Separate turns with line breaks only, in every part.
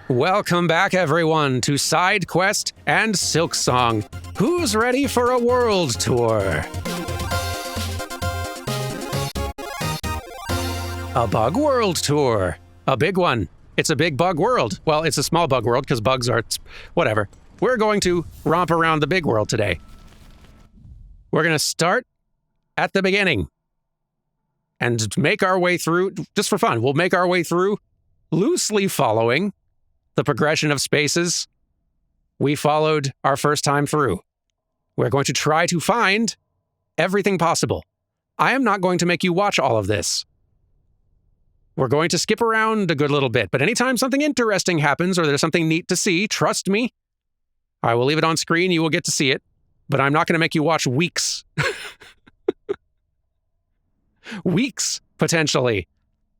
Welcome back, everyone, to Side Quest and Silksong. Who's ready for a world tour? A bug world tour. A big one. It's a big bug world. Well, it's a small bug world because bugs are... whatever. We're going to romp around the big world today. We're going to start at the beginning and make our way through, just for fun, we'll make our way through loosely following the progression of spaces we followed our first time through. We're going to try to find everything possible. I am not going to make you watch all of this. We're going to skip around a good little bit, but anytime something interesting happens or there's something neat to see, trust me, I will leave it on screen, you will get to see it, but I'm not going to make you watch weeks. Weeks, potentially,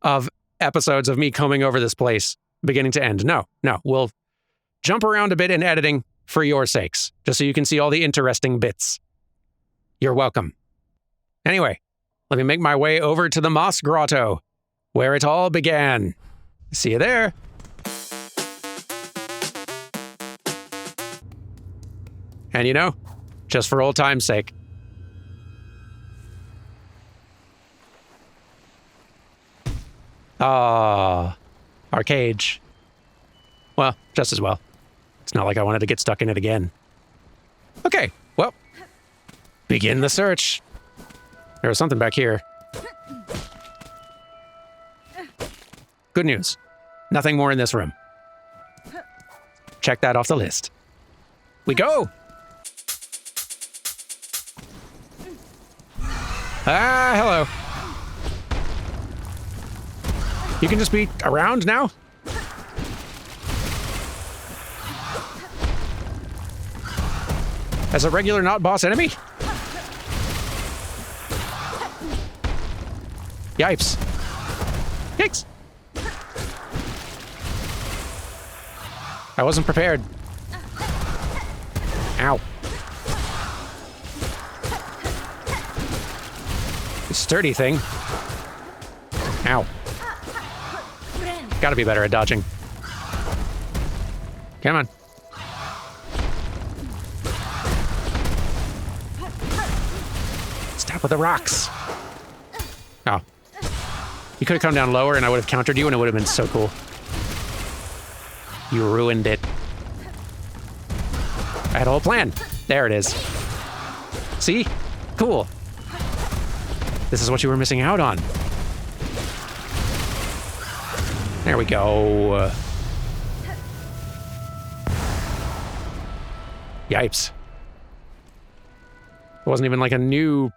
of episodes of me combing over this place, beginning to end. No, we'll jump around a bit in editing for your sakes, just so you can see all the interesting bits. You're welcome. Anyway, let me make my way over to the Moss Grotto, where it all began. See you there. And you know, just for old time's sake, our cage. Well, just as well. It's not like I wanted to get stuck in it again. Okay, well, begin the search. There was something back here. Good news. Nothing more in this room. Check that off the list. We go! Ah, hello. You can just be around now? As a regular not boss enemy? Yipes. Yikes. I wasn't prepared. Ow. This sturdy thing. Ow. Gotta be better at dodging. Come on. Stop with the rocks. Oh. You could have come down lower and I would have countered you and it would have been so cool. You ruined it. I had a whole plan. There it is. See? Cool. This is what you were missing out on. There we go. Yipes. It wasn't even like a new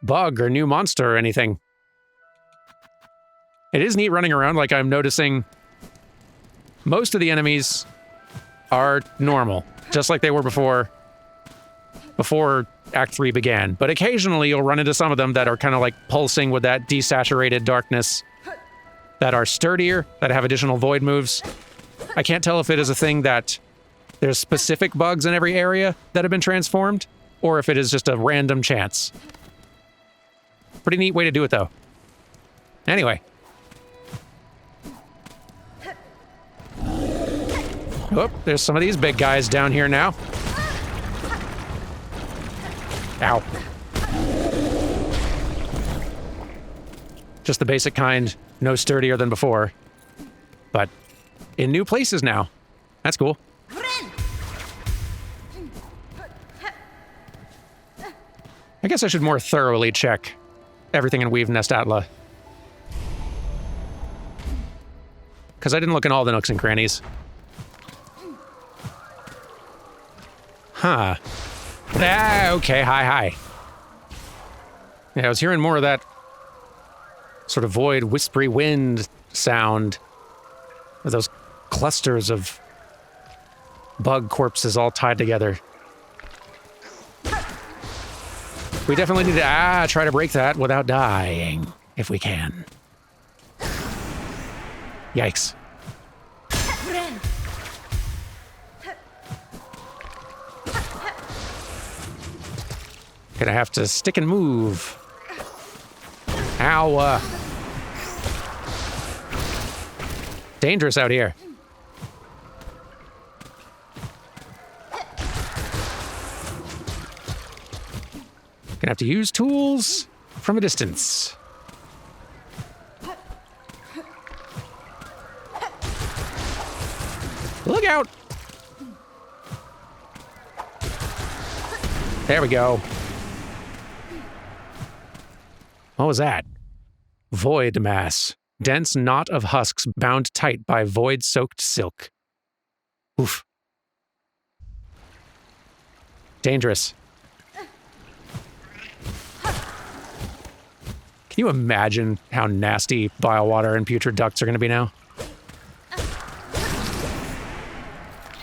bug or new monster or anything. It is neat running around. Like, I'm noticing most of the enemies are normal, just like they were before Act 3 began. But occasionally you'll run into some of them that are kind of like pulsing with that desaturated darkness, that are sturdier, that have additional void moves. I can't tell if it is a thing that there's specific bugs in every area that have been transformed, or if it is just a random chance. Pretty neat way to do it, though. Anyway. Oh, there's some of these big guys down here now. Ow. Just the basic kind, no sturdier than before. But in new places now. That's cool. I guess I should more thoroughly check everything in Weave Nest Atla. Because I didn't look in all the nooks and crannies. Huh. Ah, okay, hi. Yeah, I was hearing more of that sort of void, whispery wind sound. With those clusters of bug corpses all tied together. We definitely need to try to break that without dying, if we can. Yikes. Gonna have to stick and move. Ow. Dangerous out here. Gonna have to use tools from a distance. Look out! There we go. What was that? Void mass. Dense knot of husks bound tight by void-soaked silk. Oof. Dangerous. Can you imagine how nasty bile water and putrid ducts are going to be now?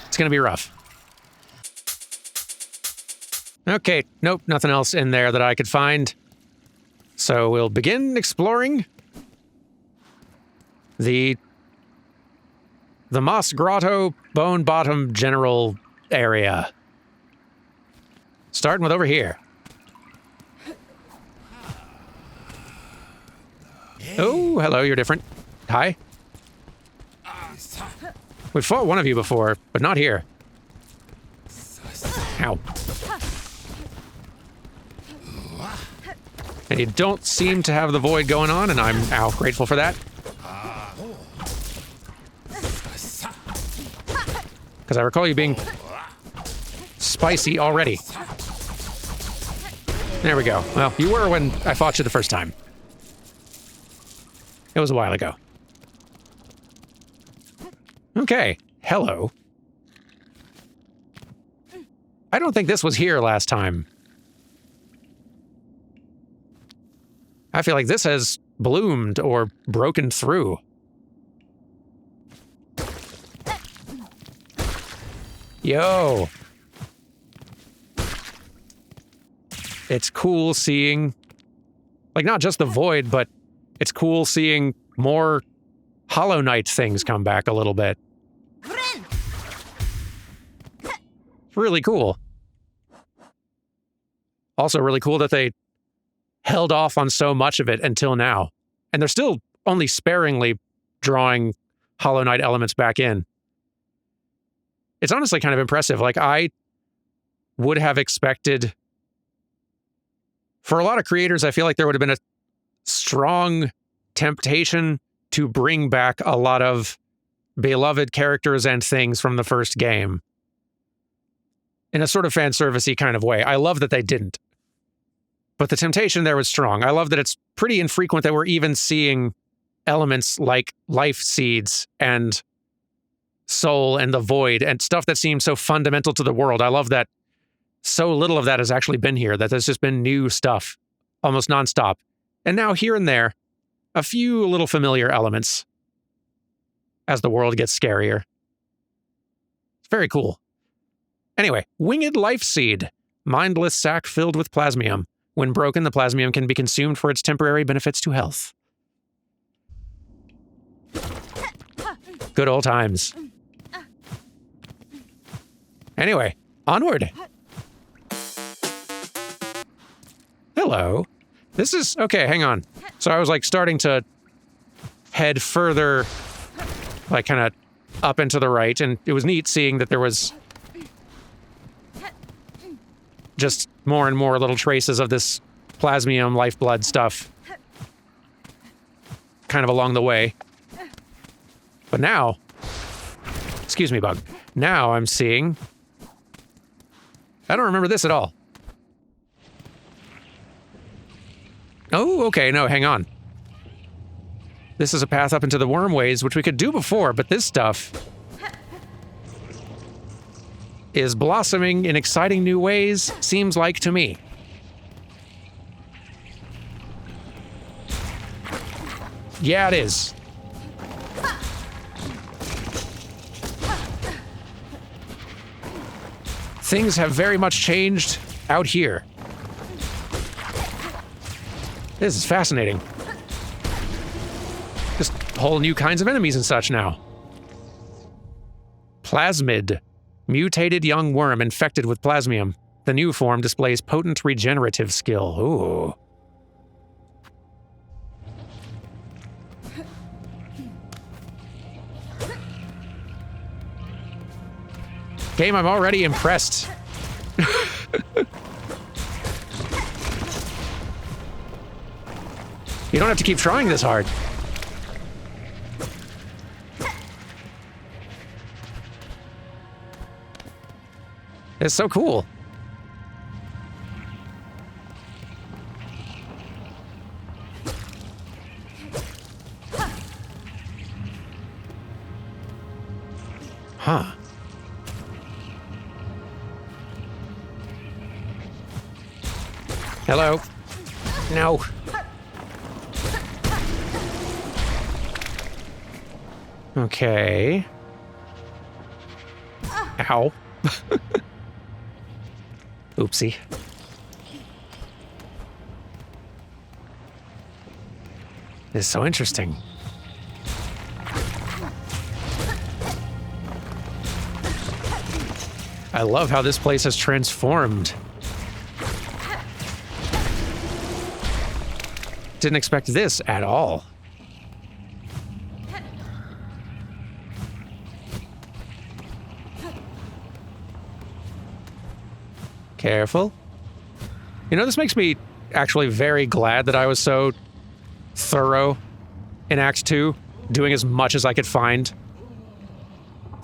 It's going to be rough. Okay, nope, nothing else in there that I could find. So we'll begin exploring the Moss Grotto Bone Bottom general area. Starting with over here. Oh, hello, you're different. Hi. We've fought one of you before, but not here. Ow. And you don't seem to have the void going on, and I'm, grateful for that. Because I recall you being spicy already. There we go. Well, you were when I fought you the first time. It was a while ago. Okay, hello. I don't think this was here last time. I feel like this has bloomed or broken through. Yo. It's cool seeing, like, not just the void, but it's cool seeing more Hollow Knight things come back a little bit. Really cool. Also really cool that they held off on so much of it until now. And they're still only sparingly drawing Hollow Knight elements back in. It's honestly kind of impressive. Like, I would have expected, for a lot of creators, I feel like there would have been a strong temptation to bring back a lot of beloved characters and things from the first game in a sort of fan servicey kind of way. I love that they didn't. But the temptation there was strong. I love that it's pretty infrequent that we're even seeing elements like life seeds and soul and the void and stuff that seems so fundamental to the world. I love that so little of that has actually been here, that there's just been new stuff almost nonstop. And now here and there, a few little familiar elements as the world gets scarier. It's very cool. Anyway, Winged Life Seed. Mindless sac filled with plasmium. When broken, the plasmium can be consumed for its temporary benefits to health. Good old times. Anyway, onward. Hello. This is, okay, hang on. So I was like starting to head further, like kind of up and to the right, and it was neat seeing that there was just more and more little traces of this plasmium lifeblood stuff kind of along the way. But now, excuse me, bug. Now I'm seeing, I don't remember this at all. Oh, okay, no, hang on. This is a path up into the wormways, which we could do before, but this stuff is blossoming in exciting new ways, seems like to me. Yeah, it is. Things have very much changed out here. This is fascinating. Just whole new kinds of enemies and such now. Plasmid. Mutated young worm infected with plasmium. The new form displays potent regenerative skill. Ooh. Game, I'm already impressed. You don't have to keep trying this hard. It's so cool. Huh. Hello. No. Okay. Ow. Oopsie. This is so interesting. I love how this place has transformed. Didn't expect this at all. Careful. You know, this makes me actually very glad that I was so thorough in Act 2, doing as much as I could find.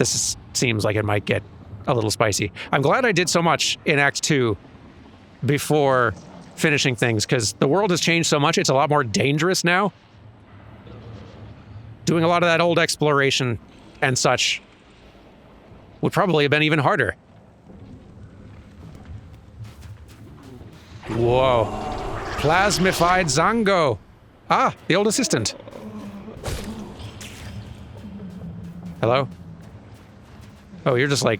Seems like it might get a little spicy. I'm glad I did so much in Act 2 before finishing things, because the world has changed so much, it's a lot more dangerous now. Doing a lot of that old exploration and such would probably have been even harder. Whoa. Plasmified Zango. Ah, the old assistant. Hello? Oh, you're just like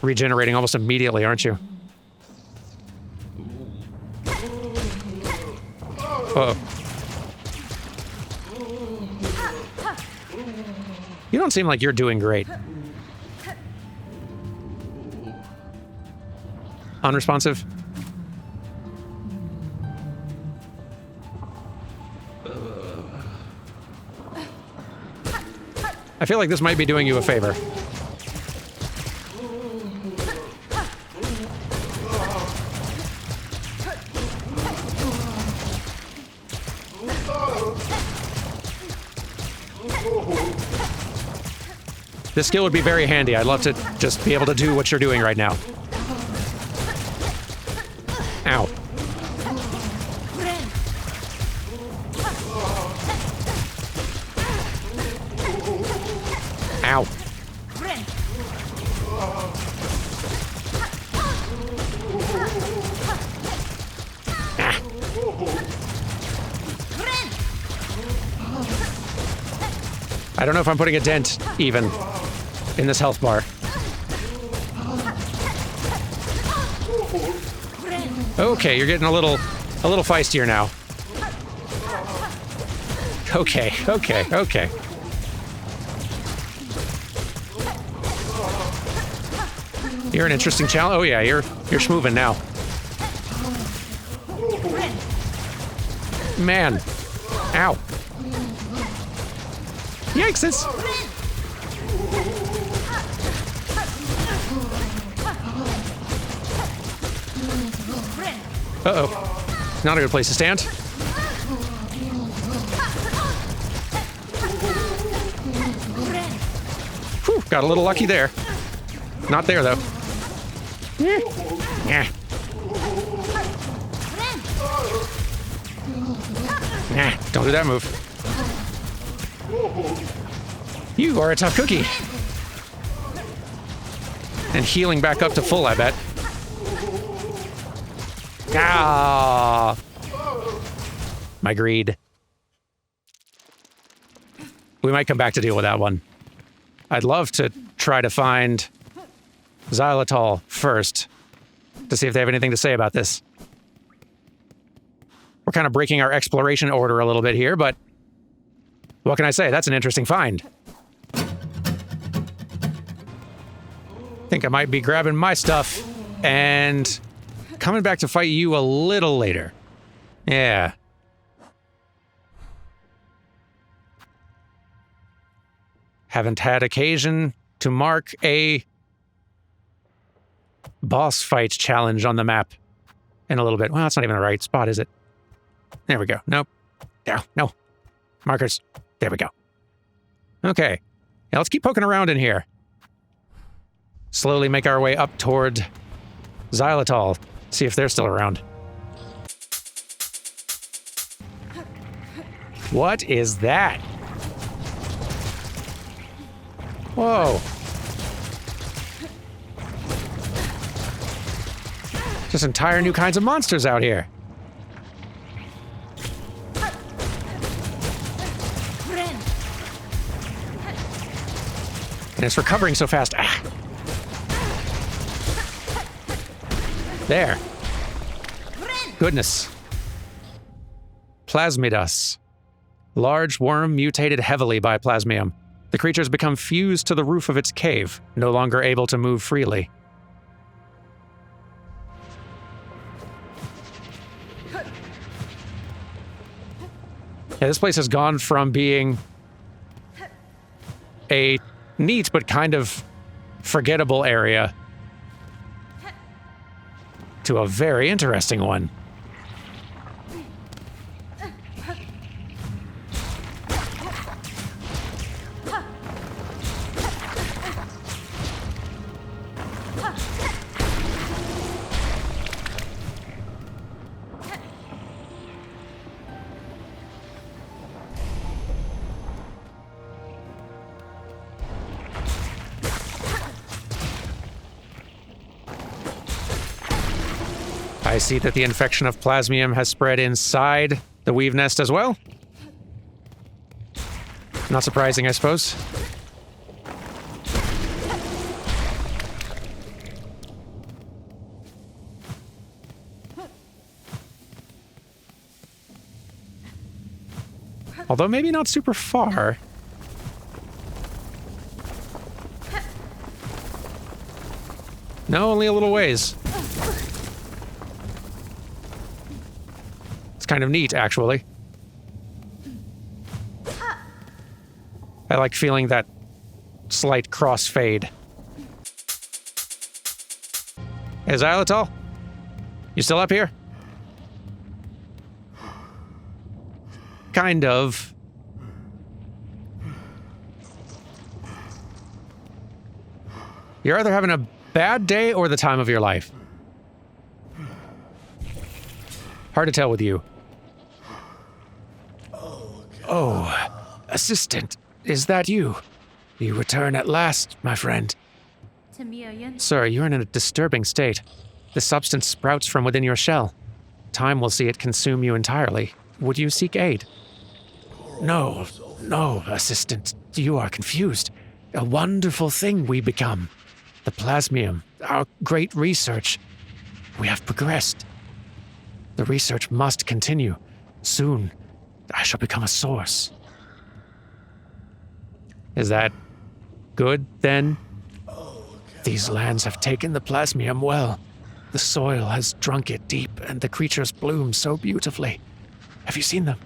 regenerating almost immediately, aren't you? Uh-oh. You don't seem like you're doing great. Unresponsive? I feel like this might be doing you a favor. This skill would be very handy. I'd love to just be able to do what you're doing right now. Ow. Ow. Ah. I don't know if I'm putting a dent, even, in this health bar. Okay, you're getting a little feistier now. Okay. You're an interesting challenge. Oh yeah, you're schmoving now. Man. Ow. Yikes. Uh-oh. Not a good place to stand. Whew, got a little lucky there. Not there, though. Yeah. Nah, don't do that move. You are a tough cookie. And healing back up to full, I bet. Ah! My greed. We might come back to deal with that one. I'd love to try to find xylitol first to see if they have anything to say about this. We're kind of breaking our exploration order a little bit here, but what can I say? That's an interesting find. Think I might be grabbing my stuff and coming back to fight you a little later. Yeah. Haven't had occasion to mark a boss fight challenge on the map in a little bit. Well, that's not even the right spot, is it? There we go. Nope. There. No. Markers. There we go. Okay. Now let's keep poking around in here. Slowly make our way up toward Xylitol. See if they're still around. What is that? Whoa. Just entire new kinds of monsters out here. And it's recovering so fast. Ah. There. Goodness. Plasmidus. Large worm mutated heavily by plasmium. The creature's become fused to the roof of its cave, no longer able to move freely. Yeah, this place has gone from being a neat but kind of forgettable area to a very interesting one. I see that the infection of plasmium has spread inside the weave nest as well. Not surprising, I suppose. Although maybe not super far. No, only a little ways. Kind of neat, actually. I like feeling that slight crossfade. Hey, Xylitol? You still up here? Kind of. You're either having a bad day or the time of your life. Hard to tell with you. Oh, Assistant, is that you? You return at last, my friend. Sir, you're in a disturbing state. The substance sprouts from within your shell. Time will see it consume you entirely. Would you seek aid? No, Assistant. You are confused. A wonderful thing we become. The plasmium, our great research. We have progressed. The research must continue. Soon, I shall become a source. Is that good, then? These lands have taken the plasmium well. The soil has drunk it deep, and the creatures bloom so beautifully. Have you seen them?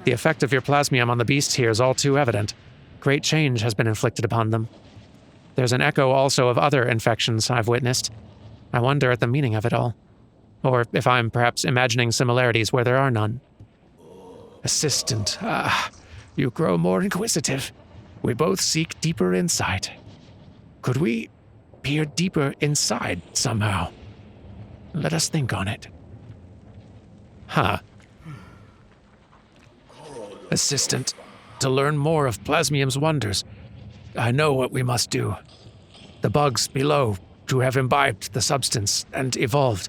The effect of your plasmium on the beasts here is all too evident. Great change has been inflicted upon them. There's an echo also of other infections I've witnessed. I wonder at the meaning of it all. Or if I'm perhaps imagining similarities where there are none. Assistant, you grow more inquisitive. We both seek deeper insight. Could we peer deeper inside somehow? Let us think on it. Huh. Assistant, to learn more of plasmium's wonders, I know what we must do. The bugs below who have imbibed the substance and evolved,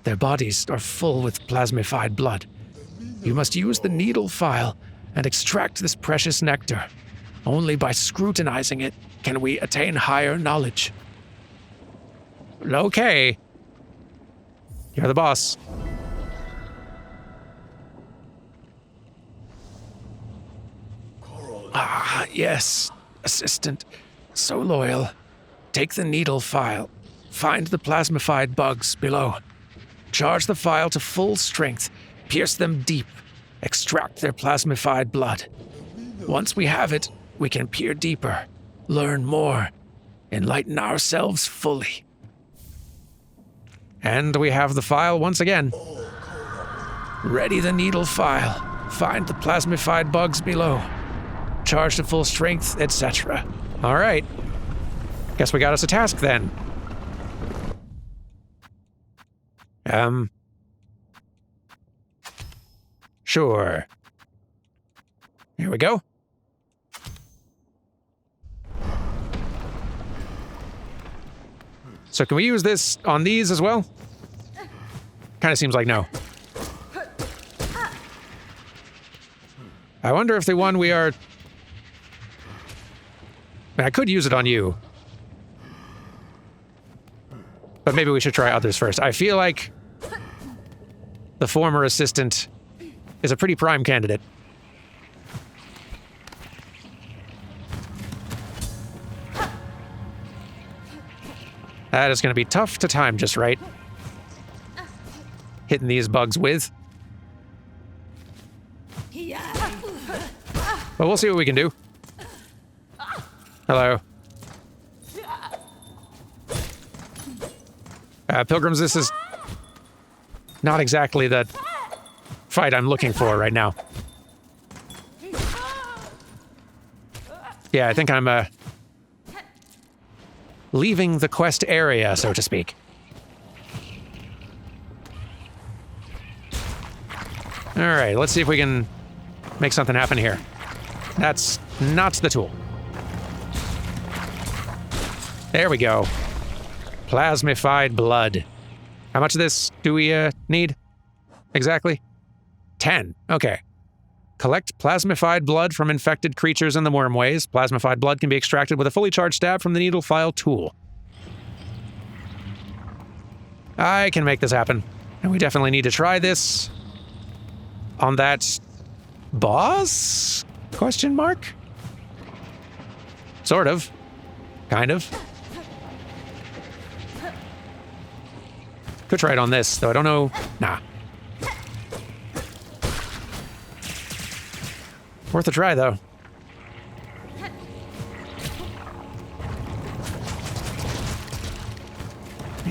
their bodies are full with plasmified blood. You must use the needle file and extract this precious nectar. Only by scrutinizing it can we attain higher knowledge. Okay. You're the boss. Yes, Assistant. So loyal. Take the needle file. Find the plasmified bugs below. Charge the file to full strength. Pierce them deep. Extract their plasmified blood. Once we have it, we can peer deeper, learn more, enlighten ourselves fully. And we have the file once again. Ready the needle file. Find the plasmified bugs below. Charge to full strength, etc. All right. Guess we got us a task then. Sure. Here we go. So can we use this on these as well? Kind of seems like no. I wonder if the one we are... I could use it on you. But maybe we should try others first. I feel like the former assistant is a pretty prime candidate. That is going to be tough to time just right. Hitting these bugs with. But we'll see what we can do. Hello. Pilgrims, this is not exactly the fight I'm looking for right now. Yeah, I think I'm leaving the quest area, so to speak. All right, let's see if we can make something happen here. That's not the tool. There we go. Plasmified blood. How much of this do we need? Exactly? 10. Okay. Collect plasmified blood from infected creatures in the wormways. Plasmified blood can be extracted with a fully charged stab from the needle file tool. I can make this happen. And we definitely need to try this on that boss? Question mark? Sort of. Kind of. Could try it on this, though I don't know. Nah. Worth a try, though.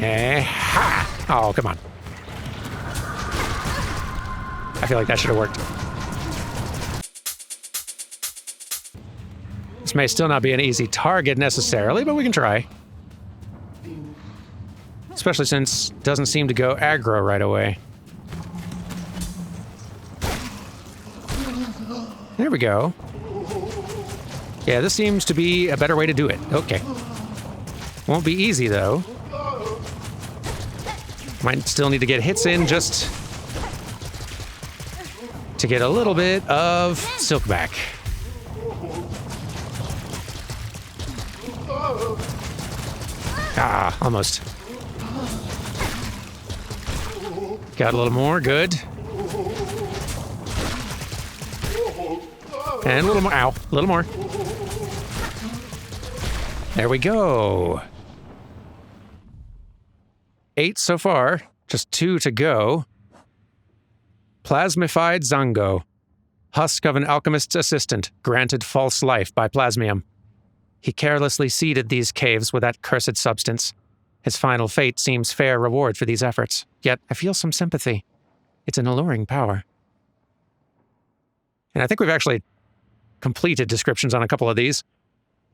Ha! Oh, come on. I feel like that should have worked. This may still not be an easy target necessarily, but we can try. Especially since it doesn't seem to go aggro right away. There we go. Yeah, this seems to be a better way to do it. Okay. Won't be easy, though. Might still need to get hits in just to get a little bit of silk back. Ah, almost. Got a little more, good. And a little more, ow, a little more. There we go. 8 so far, just 2 to go. Plasmified Zango. Husk of an alchemist's assistant, granted false life by plasmium. He carelessly seeded these caves with that cursed substance. His final fate seems fair reward for these efforts. Yet I feel some sympathy. It's an alluring power. And I think we've actually completed descriptions on a couple of these.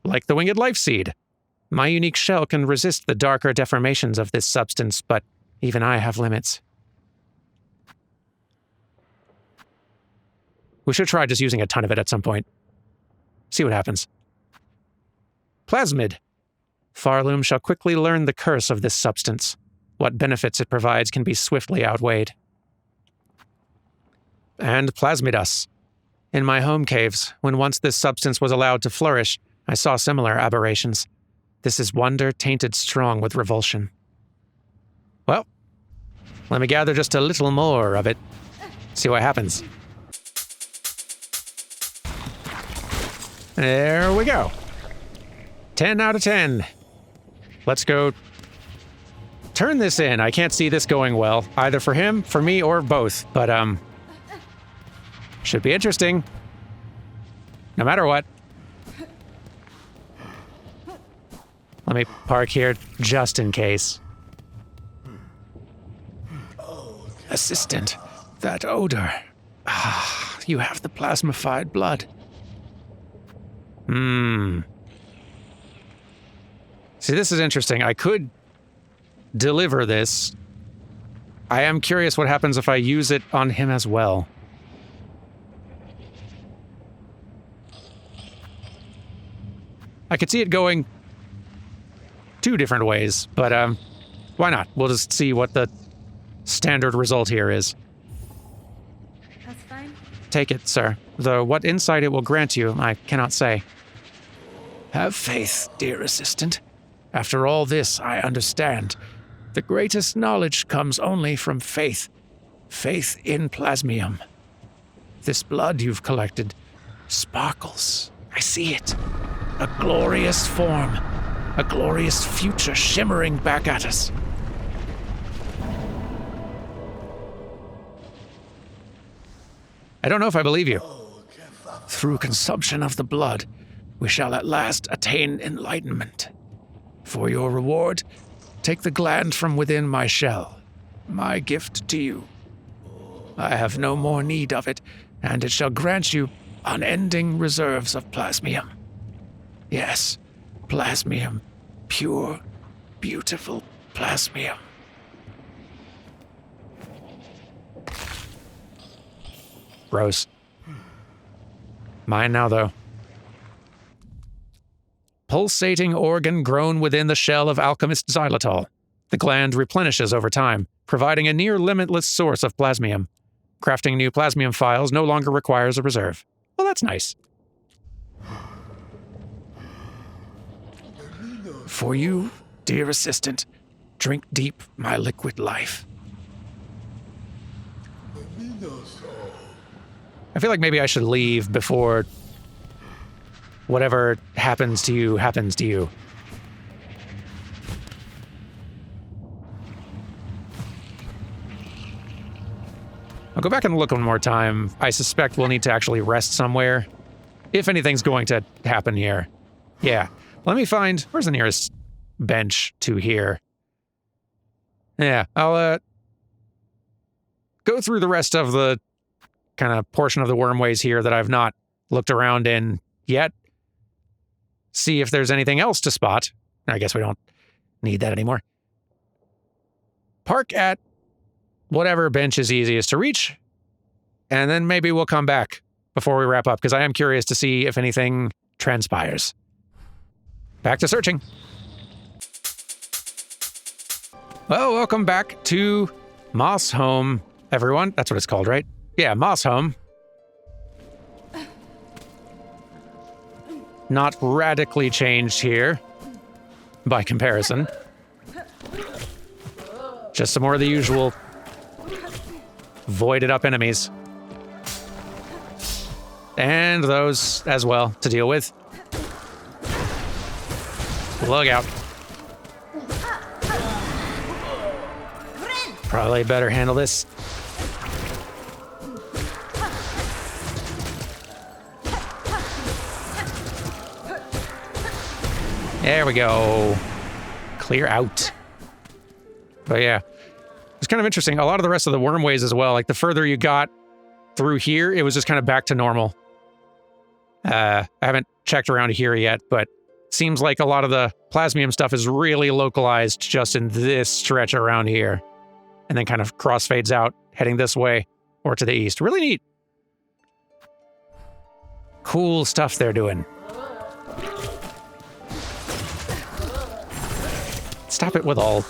Like the winged life seed. My unique shell can resist the darker deformations of this substance, but even I have limits. We should try just using a ton of it at some point. See what happens. Plasmid. Farloom shall quickly learn the curse of this substance. What benefits it provides can be swiftly outweighed. And Plasmidus. In my home caves, when once this substance was allowed to flourish, I saw similar aberrations. This is wonder tainted strong with revulsion. Well, let me gather just a little more of it. See what happens. There we go. 10 out of 10. Let's go turn this in. I can't see this going well, either for him, for me, or both, but should be interesting. No matter what. Let me park here just in case. assistant, that odor. Ah, you have the plasmified blood. See, this is interesting. I could deliver this. I am curious what happens if I use it on him as well. I could see it going two different ways, but why not? We'll just see what the standard result here is.
That's fine.
Take it, sir. Though what insight it will grant you, I cannot say. Have faith, dear assistant. After all this, I understand. The greatest knowledge comes only from faith. Faith in plasmium. This blood you've collected sparkles. I see it. A glorious form. A glorious future shimmering back at us. I don't know if I believe you. Through consumption of the blood, we shall at last attain enlightenment. For your reward, take the gland from within my shell, my gift to you. I have no more need of it, and it shall grant you unending reserves of plasmium. Yes, plasmium. Pure, beautiful plasmium. Gross. Mine now, though. Pulsating organ grown within the shell of Alchemist xylitol. The gland replenishes over time, providing a near-limitless source of plasmium. Crafting new plasmium files no longer requires a reserve. Well, that's nice. For you, dear assistant, drink deep my liquid life. I feel like maybe I should leave before whatever happens to you happens to you. I'll go back and look one more time. I suspect we'll need to actually rest somewhere, if anything's going to happen here. Yeah. Let me find, where's the nearest bench to here? Yeah, I'll go through the rest of the kind of portion of the wormways here that I've not looked around in yet. See if there's anything else to spot. I guess we don't need that anymore. Park at whatever bench is easiest to reach, and then maybe we'll come back before we wrap up, because I am curious to see if anything transpires. Back to searching. Well, welcome back to Moss Home, everyone. That's what it's called, right? Yeah, Moss Home. Not radically changed here, by comparison. Just some more of the usual voided up enemies. And those as well to deal with. Lug out. Probably better handle this. There we go. Clear out. But yeah, it's kind of interesting. A lot of the rest of the wormways as well, like the further you got through here, it was just kind of back to normal. I haven't checked around here yet, but seems like a lot of the plasmium stuff is really localized just in this stretch around here. And then kind of crossfades out, heading this way or to the east. Really neat. Cool stuff they're doing. Stop it with all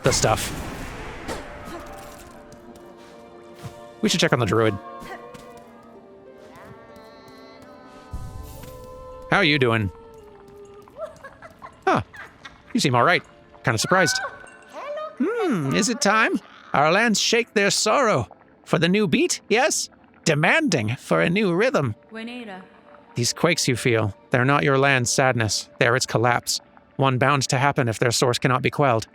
the stuff. We should check on the druid. How are you doing? Huh. You seem all right. Kind of surprised. Is it time? Our lands shake their sorrow. For the new beat, yes? Demanding for a new rhythm.
Buenera.
These quakes you feel, they're not your land's sadness. They're its collapse. One bound to happen if their source cannot be quelled.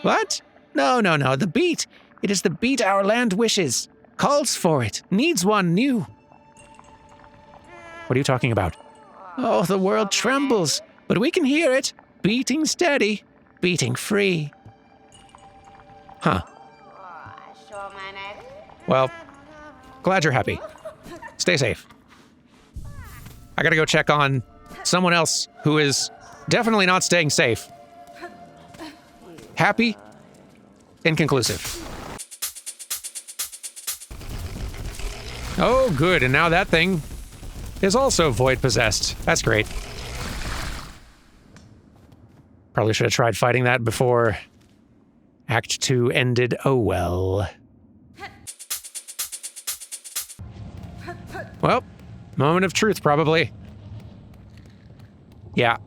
What? No. The beat. It is the beat our land wishes. Calls for it. Needs one new. What are you talking about? Oh, the world trembles. But we can hear it. Beating steady. Beating free. Huh. Well, glad you're happy. Stay safe. I gotta go check on someone else who is definitely not staying safe. Happy? Inconclusive. Oh, good, and now that thing is also void-possessed. That's great. Probably should have tried fighting that before Act 2 ended. Oh well. Well, moment of truth, probably. Yeah.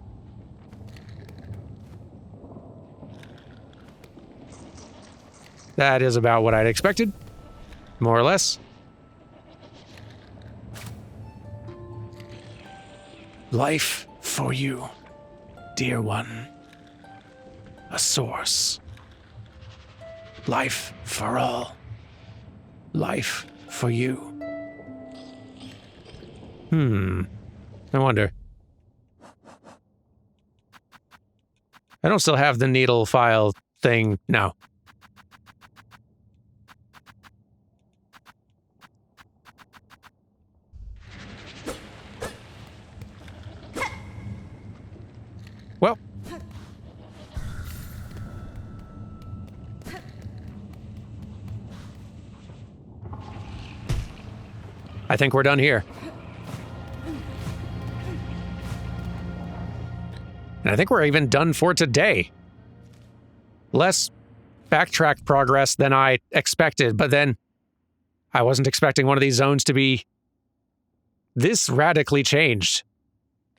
That is about what I'd expected. More or less. Life for you, dear one. A source. Life for all. Life for you. I wonder. I don't still have the needle file thing. No. Well. I think we're done here. And I think we're even done for today. Less backtrack progress than I expected, but then I wasn't expecting one of these zones to be this radically changed.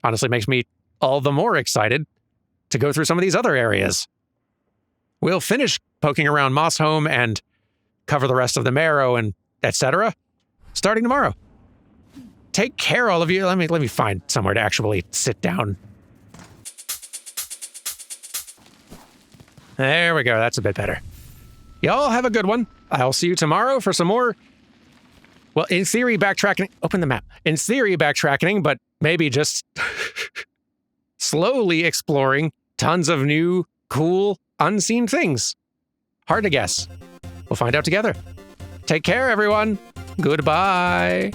Honestly, makes me all the more excited to go through some of these other areas. We'll finish poking around Mossholm and cover the rest of the Marrow and etc. starting tomorrow. Take care, all of you. Let me find somewhere to actually sit down. There we go. That's a bit better. Y'all have a good one. I'll see you tomorrow for some more, well, in theory, backtracking. Open the map. In theory, backtracking, but maybe just slowly exploring tons of new, cool, unseen things. Hard to guess. We'll find out together. Take care, everyone. Goodbye.